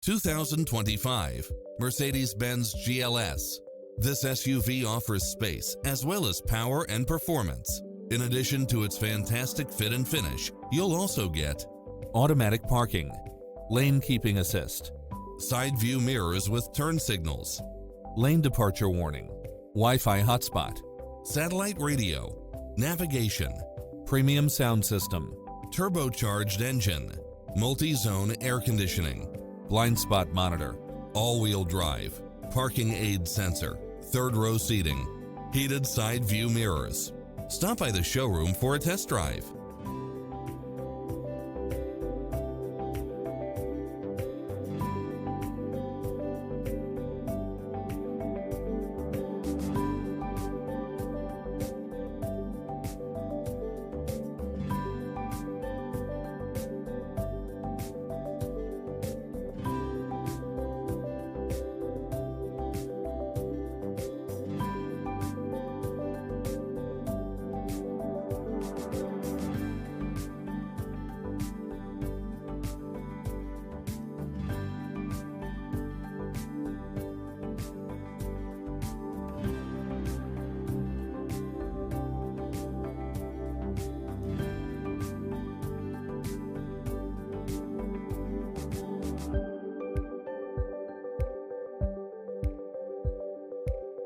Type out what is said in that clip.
2025 Mercedes-Benz GLS. This SUV offers space as well as power and performance. In addition to its fantastic fit and finish, you'll also get automatic parking, lane keeping assist, side view mirrors with turn signals, lane departure warning, Wi-Fi hotspot, satellite radio, navigation, premium sound system, turbocharged engine, multi-zone air conditioning, blind spot monitor, all-wheel drive, parking aid sensor, third row seating, heated side view mirrors. Stop by the showroom for a test drive.